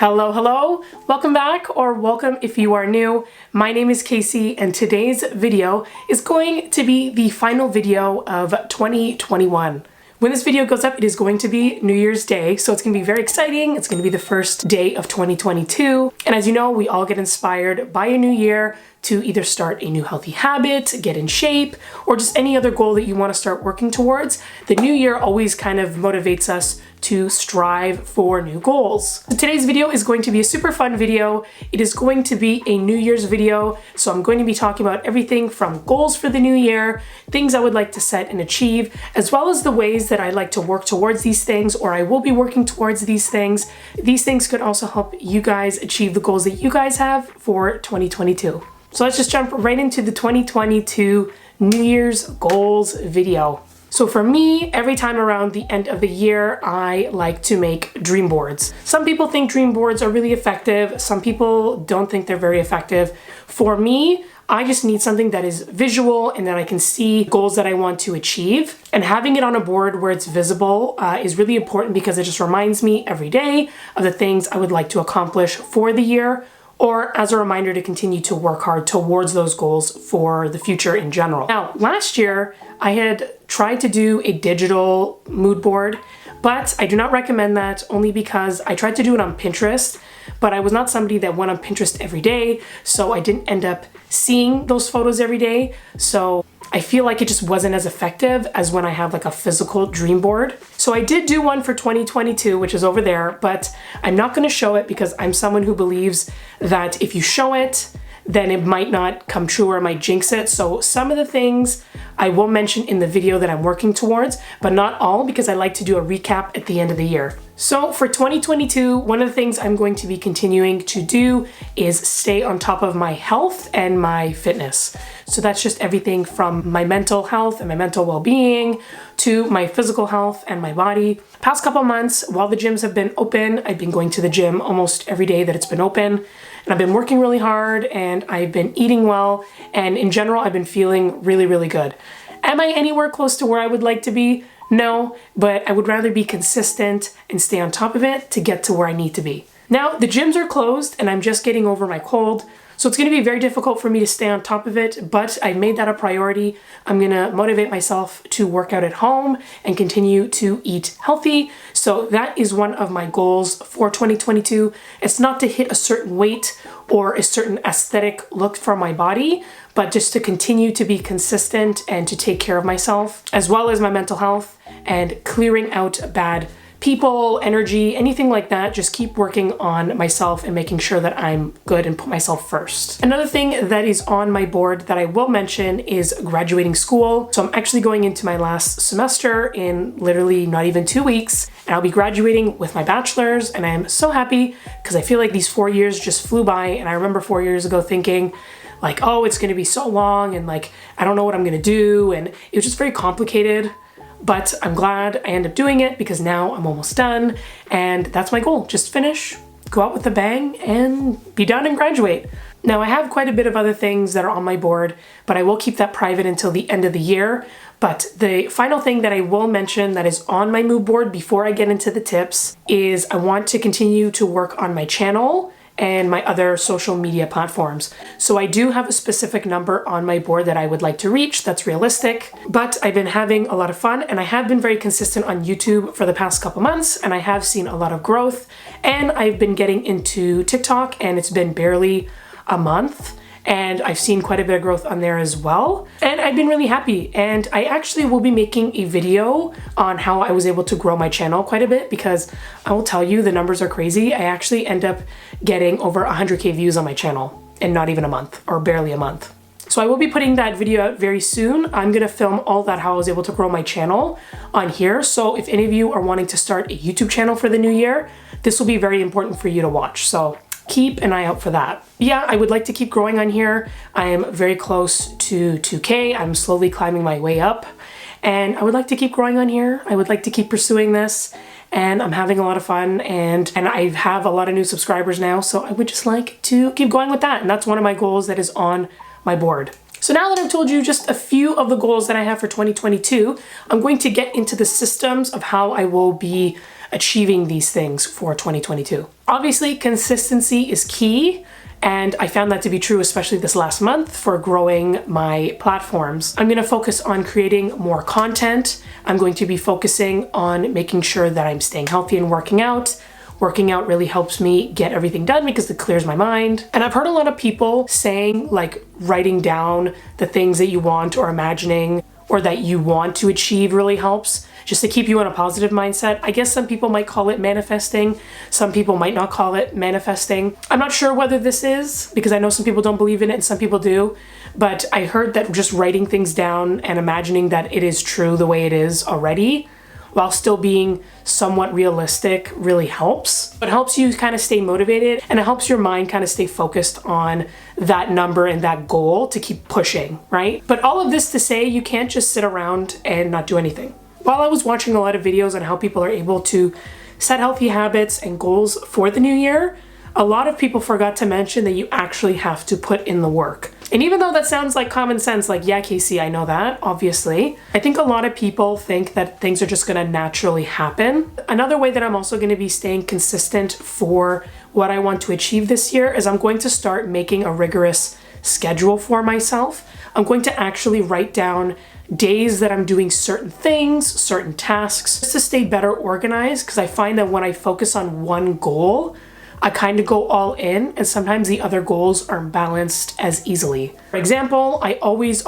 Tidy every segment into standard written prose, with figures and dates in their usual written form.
Hello, hello, welcome back, or welcome if you are new. My name is Casey and today's video is going to be the final video of 2021. When this video goes up, it is going to be New Year's Day, so it's going to be very exciting. It's going to be the first day of 2022. And as you know, we all get inspired by a new year to either start a new healthy habit, get in shape, or just any other goal that you want to start working towards. The new year always kind of motivates us to strive for new goals. So today's video is going to be a super fun video. It is going to be a New Year's video, so I'm going to be talking about everything from goals for the new year, things I would like to set and achieve, as well as the ways that I like to work towards these things, or I will be working towards these things. These things could also help you guys achieve the goals that you guys have for 2022. So let's just jump right into the 2022 New Year's goals video. So for me, every time around the end of the year, I like to make dream boards. Some people think dream boards are really effective. Some people don't think they're very effective. For me, I just need something that is visual and that I can see goals that I want to achieve. And having it on a board where it's visible is really important because it just reminds me every day of the things I would like to accomplish for the year, or as a reminder to continue to work hard towards those goals for the future in general. Now, last year, I had tried to do a digital mood board, but I do not recommend that only because I tried to do it on Pinterest, but I was not somebody that went on Pinterest every day, so I didn't end up seeing those photos every day. So I feel like it just wasn't as effective as when I have like a physical dream board. So I did do one for 2022, which is over there, but I'm not going to show it because I'm someone who believes that if you show it, then it might not come true or it might jinx it. So some of the things I will mention in the video that I'm working towards, but not all, because I like to do a recap at the end of the year. So for 2022, one of the things I'm going to be continuing to do is stay on top of my health and my fitness. So that's just everything from my mental health and my mental well-being to my physical health and my body. Past couple months, while the gyms have been open, I've been going to the gym almost every day that it's been open. And I've been working really hard and I've been eating well. And in general, I've been feeling really, really good. Am I anywhere close to where I would like to be? No, but I would rather be consistent and stay on top of it to get to where I need to be. Now, the gyms are closed and I'm just getting over my cold. So it's going to be very difficult for me to stay on top of it, but I made that a priority. I'm going to motivate myself to work out at home and continue to eat healthy. So that is one of my goals for 2022. It's not to hit a certain weight or a certain aesthetic look for my body, but just to continue to be consistent and to take care of myself, as well as my mental health and clearing out bad people, energy, anything like that. Just keep working on myself and making sure that I'm good and put myself first. Another thing that is on my board that I will mention is graduating school. So I'm actually going into my last semester in literally not even 2 weeks, and I'll be graduating with my bachelor's, and I am so happy because I feel like these 4 years just flew by. And I remember 4 years ago thinking like, oh, it's gonna be so long and like, I don't know what I'm gonna do. And it was just very complicated. But I'm glad I ended up doing it because now I'm almost done, and that's my goal. Just finish, go out with a bang, and be done and graduate. Now I have quite a bit of other things that are on my board, but I will keep that private until the end of the year. But the final thing that I will mention that is on my mood board before I get into the tips is I want to continue to work on my channel and my other social media platforms. So I do have a specific number on my board that I would like to reach that's realistic, but I've been having a lot of fun and I have been very consistent on YouTube for the past couple months and I have seen a lot of growth, and I've been getting into TikTok and it's been barely a month and I've seen quite a bit of growth on there as well. And I've been really happy, and I actually will be making a video on how I was able to grow my channel quite a bit because I will tell you the numbers are crazy. I actually end up getting over 100K views on my channel in not even a month, or barely a month. So I will be putting that video out very soon. I'm gonna film all that, how I was able to grow my channel on here. So if any of you are wanting to start a YouTube channel for the new year, this will be very important for you to watch. So keep an eye out for that. Yeah, I would like to keep growing on here. I am very close to 2K. I'm slowly climbing my way up, and I would like to keep growing on here. I would like to keep pursuing this, and I'm having a lot of fun, and I have a lot of new subscribers now, so I would just like to keep going with that, and that's one of my goals that is on my board. So now that I've told you just a few of the goals that I have for 2022, I'm going to get into the systems of how I will be achieving these things for 2022. Obviously, consistency is key. And I found that to be true, especially this last month for growing my platforms. I'm going to focus on creating more content. I'm going to be focusing on making sure that I'm staying healthy and working out. Working out really helps me get everything done because it clears my mind. And I've heard a lot of people saying, like, writing down the things that you want or imagining or that you want to achieve really helps, just to keep you in a positive mindset. I guess some people might call it manifesting. Some people might not call it manifesting. I'm not sure whether this is, because I know some people don't believe in it and some people do, but I heard that just writing things down and imagining that it is true the way it is already, while still being somewhat realistic, really helps. It helps you kind of stay motivated, and it helps your mind kind of stay focused on that number and that goal to keep pushing, right? But all of this to say, you can't just sit around and not do anything. While I was watching a lot of videos on how people are able to set healthy habits and goals for the new year, a lot of people forgot to mention that you actually have to put in the work. And even though that sounds like common sense, like, yeah, Casey, I know that, obviously, I think a lot of people think that things are just gonna naturally happen. Another way that I'm also gonna be staying consistent for what I want to achieve this year is I'm going to start making a rigorous schedule for myself. I'm going to actually write down days that I'm doing certain things, certain tasks, just to stay better organized, because I find that when I focus on one goal, I kind of go all in, and sometimes the other goals aren't balanced as easily. For example, I always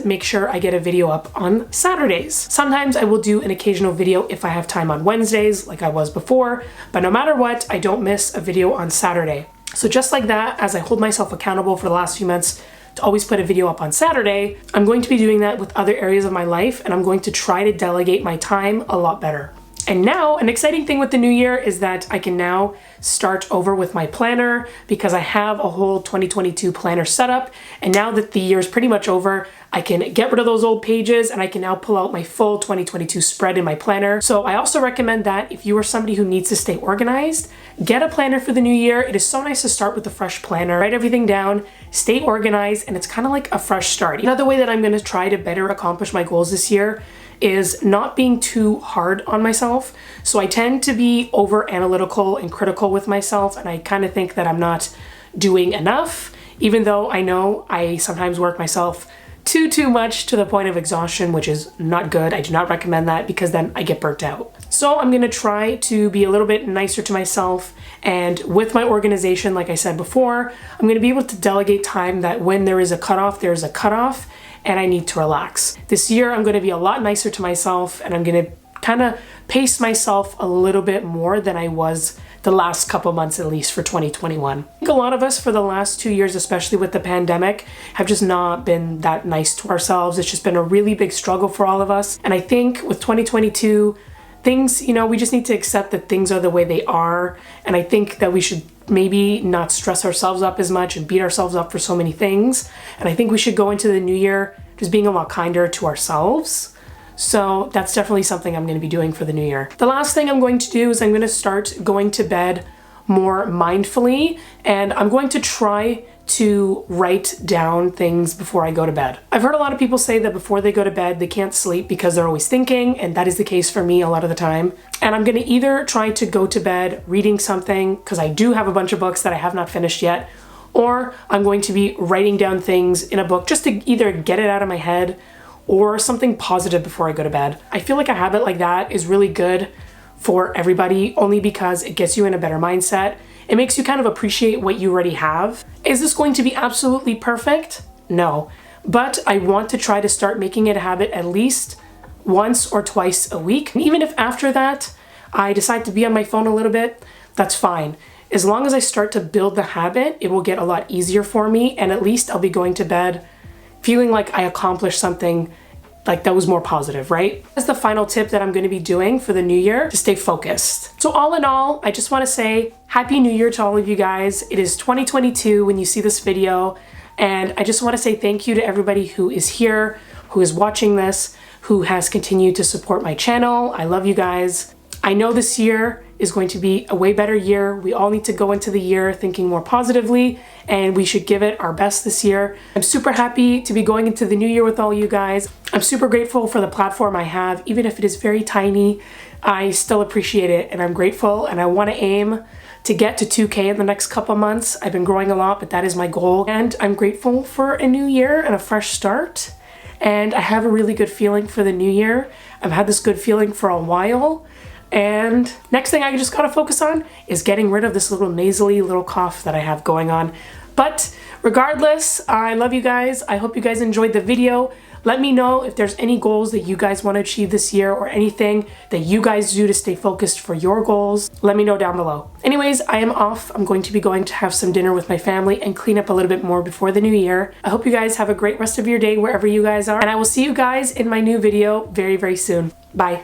make sure I get a video up on Saturdays. Sometimes I will do an occasional video if I have time on Wednesdays, like I was before, but no matter what, I don't miss a video on Saturday. So just like that, as I hold myself accountable for the last few months to always put a video up on Saturday, I'm going to be doing that with other areas of my life, and I'm going to try to delegate my time a lot better. And now, an exciting thing with the new year is that I can now start over with my planner, because I have a whole 2022 planner set up. And now that the year is pretty much over, I can get rid of those old pages and I can now pull out my full 2022 spread in my planner. So I also recommend that if you are somebody who needs to stay organized, get a planner for the new year. It is so nice to start with a fresh planner, write everything down, stay organized, and it's kind of like a fresh start. Another way that I'm going to try to better accomplish my goals this year is not being too hard on myself. So I tend to be over analytical and critical with myself, and I kind of think that I'm not doing enough, even though I know I sometimes work myself too much to the point of exhaustion, which is not good. I do not recommend that, because then I get burnt out. So I'm gonna try to be a little bit nicer to myself, and with my organization, like I said before, I'm gonna be able to delegate time that when there is a cutoff, there's a cutoff, and I need to relax. This year, I'm gonna be a lot nicer to myself, and I'm gonna kind of pace myself a little bit more than I was the last couple months, at least for 2021. I think a lot of us for the last 2 years, especially with the pandemic, have just not been that nice to ourselves. It's just been a really big struggle for all of us. And I think with 2022, things, we just need to accept that things are the way they are. And I think that we should maybe not stress ourselves up as much and beat ourselves up for so many things. And I think we should go into the new year just being a lot kinder to ourselves. So that's definitely something I'm going to be doing for the new year. The last thing I'm going to do is I'm going to start going to bed more mindfully, and I'm going to try to write down things before I go to bed. I've heard a lot of people say that before they go to bed, they can't sleep because they're always thinking, and that is the case for me a lot of the time. And I'm going to either try to go to bed reading something, because I do have a bunch of books that I have not finished yet, or I'm going to be writing down things in a book just to either get it out of my head or something positive before I go to bed. I feel like a habit like that is really good for everybody, only because it gets you in a better mindset. It makes you kind of appreciate what you already have. Is this going to be absolutely perfect? No, but I want to try to start making it a habit at least once or twice a week. And even if after that I decide to be on my phone a little bit, that's fine. As long as I start to build the habit, it will get a lot easier for me, and at least I'll be going to bed feeling like I accomplished something like that was more positive, right? That's the final tip that I'm going to be doing for the new year, to stay focused. So all in all, I just want to say Happy New Year to all of you guys. It is 2022 when you see this video, and I just want to say thank you to everybody who is here, who is watching this, who has continued to support my channel. I love you guys. I know this year is going to be a way better year. We all need to go into the year thinking more positively, and we should give it our best this year. I'm super happy to be going into the new year with all you guys. I'm super grateful for the platform I have. Even if it is very tiny, I still appreciate it, and I'm grateful, and I want to aim to get to 2K in the next couple months. I've been growing a lot, but that is my goal. And I'm grateful for a new year and a fresh start. And I have a really good feeling for the new year. I've had this good feeling for a while. And next thing I just gotta focus on is getting rid of this little nasally little cough that I have going on. But regardless, I love you guys. I hope you guys enjoyed the video. Let me know if there's any goals that you guys want to achieve this year or anything that you guys do to stay focused for your goals. Let me know down below. Anyways, I am off. I'm going to be going to have some dinner with my family and clean up a little bit more before the new year. I hope you guys have a great rest of your day wherever you guys are, and I will see you guys in my new video very, very soon. Bye.